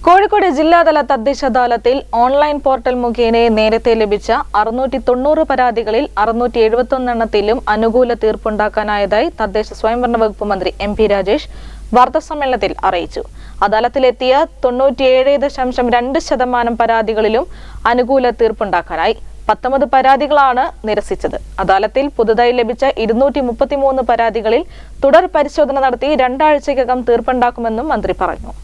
കോഴിക്കോട് ജില്ലാതല തദ്ദേശ അദാലത്തിൽ ഓൺലൈൻ പോർട്ടൽ മുഖേന നേരത്തെ ലഭിച്ച 690 പരാതികളിൽ 671 എണ്ണത്തിലും അനുകൂല തീർപ്പുണ്ടാക്കാനായതായി തദ്ദേശ സ്വയംഭരണ വകുപ്പ് മന്ത്രി എം.പി. രാജേഷ് വാർത്താസമ്മേളനത്തിൽ അറിയിച്ചു. അദാലത്തിലെത്തിയ 97.2% പരാതികളിലും അനുകൂല തീർപ്പുണ്ടാക്കാനായി. 19 പരാതികളാണ് നിരസിച്ചത്. അദാലത്തിൽ പുതുതായി ലഭിച്ച 233 പരാതികളിൽ തുടർ പരിശോധന നടത്തി 2 ആഴ്ചയ്ക്കകം തീർപ്പുണ്ടാക്കുമെന്നും മന്ത്രി പറഞ്ഞു.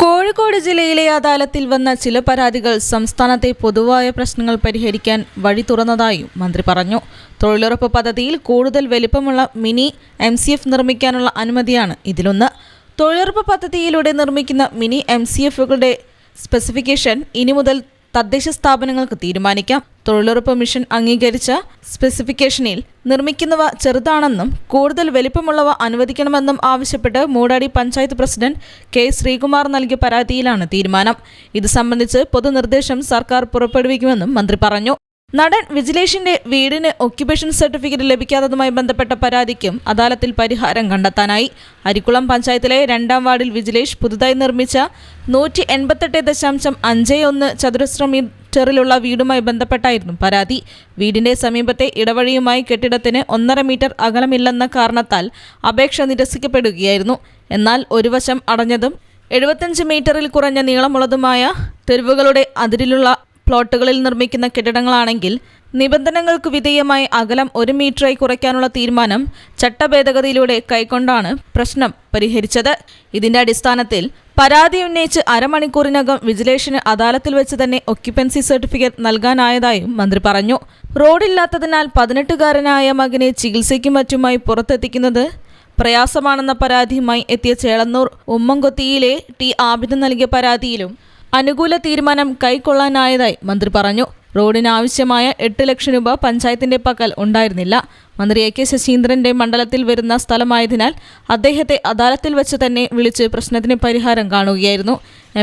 കോഴിക്കോട് ജില്ലയിലെ അദാലത്തിൽ വന്ന ചില പരാതികൾ സംസ്ഥാനത്തെ പൊതുവായ പ്രശ്നങ്ങൾ പരിഹരിക്കാൻ വഴി തുറന്നതായും മന്ത്രി പറഞ്ഞു. തൊഴിലുറപ്പ് പദ്ധതിയിൽ കൂടുതൽ വലിപ്പമുള്ള മിനി MCF നിർമ്മിക്കാനുള്ള അനുമതിയാണ് ഇതിലൊന്ന്. തൊഴിലുറപ്പ് പദ്ധതിയിലൂടെ നിർമ്മിക്കുന്ന മിനി MCFകളുടെ സ്പെസിഫിക്കേഷൻ ഇനി മുതൽ തദ്ദേശ സ്ഥാപനങ്ങൾക്ക് തീരുമാനിക്കാം. തൊഴിലുറപ്പ് മിഷൻ അംഗീകരിച്ച സ്പെസിഫിക്കേഷനിൽ നിർമ്മിക്കുന്നവ ചെറുതാണെന്നും കൂടുതൽ വലിപ്പമുള്ളവ അനുവദിക്കണമെന്നും ആവശ്യപ്പെട്ട് മൂടാടി പഞ്ചായത്ത് പ്രസിഡന്റ് കെ. ശ്രീകുമാർ നൽകിയ പരാതിയിലാണ് തീരുമാനം. ഇത് സംബന്ധിച്ച് പൊതുനിർദ്ദേശം സർക്കാർ പുറപ്പെടുവിക്കുമെന്നും മന്ത്രി പറഞ്ഞു. നടൻ വിജിലേഷിന്റെ വീടിന് ഒക്യുപേഷൻ സർട്ടിഫിക്കറ്റ് ലഭിക്കാത്തതുമായി ബന്ധപ്പെട്ട പരാതിക്കും അദാലത്തിൽ പരിഹാരം കണ്ടെത്താനായി. അരിക്കുളം പഞ്ചായത്തിലെ 2-ാം വാർഡിൽ വിജിലേഷ് പുതുതായി നിർമ്മിച്ച 188.51 ചതുരശ്ര മീറ്ററിലുള്ള വീടുമായി ബന്ധപ്പെട്ടായിരുന്നു പരാതി. വീടിന്റെ സമീപത്തെ ഇടവഴിയുമായി കെട്ടിടത്തിന് 1.5 മീറ്റർ അകലമില്ലെന്ന കാരണത്താൽ അപേക്ഷ നിരസിക്കപ്പെടുകയായിരുന്നു. എന്നാൽ ഒരു വശം അടഞ്ഞതും 75 മീറ്ററിൽ കുറഞ്ഞ നീളമുള്ളതുമായ തെരുവുകളുടെ അതിരിലുള്ള പ്ലോട്ടുകളിൽ നിർമ്മിക്കുന്ന കെട്ടിടങ്ങളാണെങ്കിൽ നിബന്ധനകൾക്ക് വിധേയമായി അകലം 1 മീറ്ററായി കുറയ്ക്കാനുള്ള തീരുമാനം ചട്ടഭേദഗതിയിലൂടെ കൈക്കൊണ്ടാണ് പ്രശ്നം പരിഹരിച്ചത്. ഇതിന്റെ അടിസ്ഥാനത്തിൽ പരാതി ഉന്നയിച്ച് അരമണിക്കൂറിനകം വിജിലേഷന് അദാലത്തിൽ വെച്ച് തന്നെ ഒക്യുപ്പൻസി സർട്ടിഫിക്കറ്റ് നൽകാനായതായും മന്ത്രി പറഞ്ഞു. റോഡില്ലാത്തതിനാൽ 18-കാരനായ മകനെ ചികിത്സയ്ക്കും മറ്റുമായി പുറത്തെത്തിക്കുന്നത് പ്രയാസമാണെന്ന പരാതിയുമായി എത്തിയ ചേളന്നൂർ ഉമ്മൻകൊത്തിയിലെ ടി. ആബിദ് നൽകിയ പരാതിയിലും അനുകൂല തീരുമാനം കൈക്കൊള്ളാനായതായി മന്ത്രി പറഞ്ഞു. റോഡിന് ആവശ്യമായ 8 ലക്ഷം രൂപ പഞ്ചായത്തിന്റെ പക്കൽ ഉണ്ടായിരുന്നില്ല. മന്ത്രി A.K. ശശീന്ദ്രന്റെ മണ്ഡലത്തിൽ വരുന്ന സ്ഥലമായതിനാൽ അദ്ദേഹത്തെ അദാലത്തിൽ വെച്ച് തന്നെ വിളിച്ച് പ്രശ്നത്തിന് പരിഹാരം കാണുകയായിരുന്നു.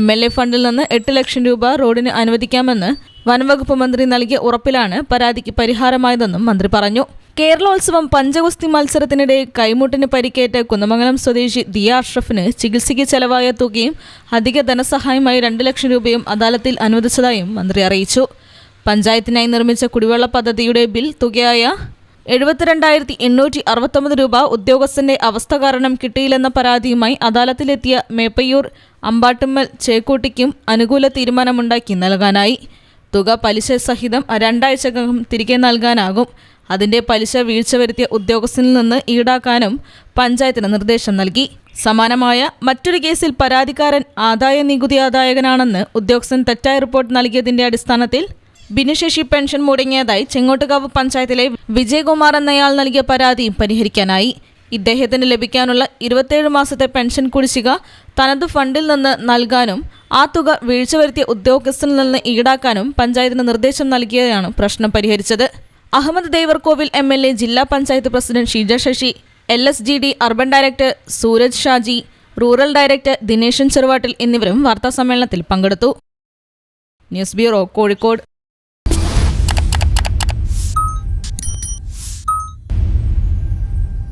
MLA ഫണ്ടിൽ നിന്ന് 8 ലക്ഷം രൂപ റോഡിന് അനുവദിക്കാമെന്ന് വനംവകുപ്പ് മന്ത്രി നൽകിയ ഉറപ്പിലാണ് പരാതിക്ക് പരിഹാരമായതെന്നും മന്ത്രി പറഞ്ഞു. കേരളോത്സവം പഞ്ചഗുസ്തി മത്സരത്തിനിടെ കൈമുട്ടിന് പരിക്കേറ്റ കുന്നമംഗലം സ്വദേശി ദിയ അഷ്റഫിന് ചികിത്സയ്ക്ക് ചെലവായ തുകയും അധിക ധനസഹായമായി 2 ലക്ഷം രൂപയും അദാലത്തിൽ അനുവദിച്ചതായും മന്ത്രി അറിയിച്ചു. പഞ്ചായത്തിനായി നിർമ്മിച്ച കുടിവെള്ള പദ്ധതിയുടെ ബിൽ തുകയായ 72,869 രൂപ ഉദ്യോഗസ്ഥന്റെ അവസ്ഥ കാരണം കിട്ടിയില്ലെന്ന പരാതിയുമായി അദാലത്തിലെത്തിയ മേപ്പയ്യൂർ അമ്പാട്ടുമ്മൽ ചേക്കൂട്ടിക്കും അനുകൂല തീരുമാനമുണ്ടാക്കി നൽകാനായി. തുക പലിശ സഹിതം 2 ആഴ്ചക്കകം തിരികെ നൽകാനാകും. അതിന്റെ പലിശ വീഴ്ച വരുത്തിയ ഉദ്യോഗസ്ഥനിൽ നിന്ന് ഈടാക്കാനും പഞ്ചായത്തിന് നിർദ്ദേശം നൽകി. സമാനമായ മറ്റൊരു കേസിൽ പരാതിക്കാരൻ ആദായ നികുതി ആദായകനാണെന്ന് ഉദ്യോഗസ്ഥൻ തെറ്റായ റിപ്പോർട്ട് നൽകിയതിന്റെ അടിസ്ഥാനത്തിൽ ഭിന്നശേഷി പെൻഷൻ മുടങ്ങിയതായി ചെങ്ങോട്ടുകാവ് പഞ്ചായത്തിലെ വിജയകുമാർ എന്നയാൾ നൽകിയ പരാതിയും പരിഹരിക്കാനായി. ഇദ്ദേഹത്തിന് ലഭിക്കാനുള്ള 27 മാസത്തെ പെൻഷൻ കുടിശ്ശിക തനതു ഫണ്ടിൽ നിന്ന് നൽകാനും ആ തുക വീഴ്ച വരുത്തിയ ഉദ്യോഗസ്ഥനിൽ നിന്ന് ഈടാക്കാനും പഞ്ചായത്തിന് നിർദ്ദേശം നൽകിയതാണ് പ്രശ്നം പരിഹരിച്ചത്. അഹമ്മദ് ദേവർകോവിൽ MLA, ജില്ലാ panchayat president Sheeja Sasi, LSGD urban director Suraj Shaji, rural director Dinesan Cheruvattil എന്നിവരും വാർത്താസമ്മേളനത്തിൽ പങ്കെടുത്തു. News bureau, Kozhikode.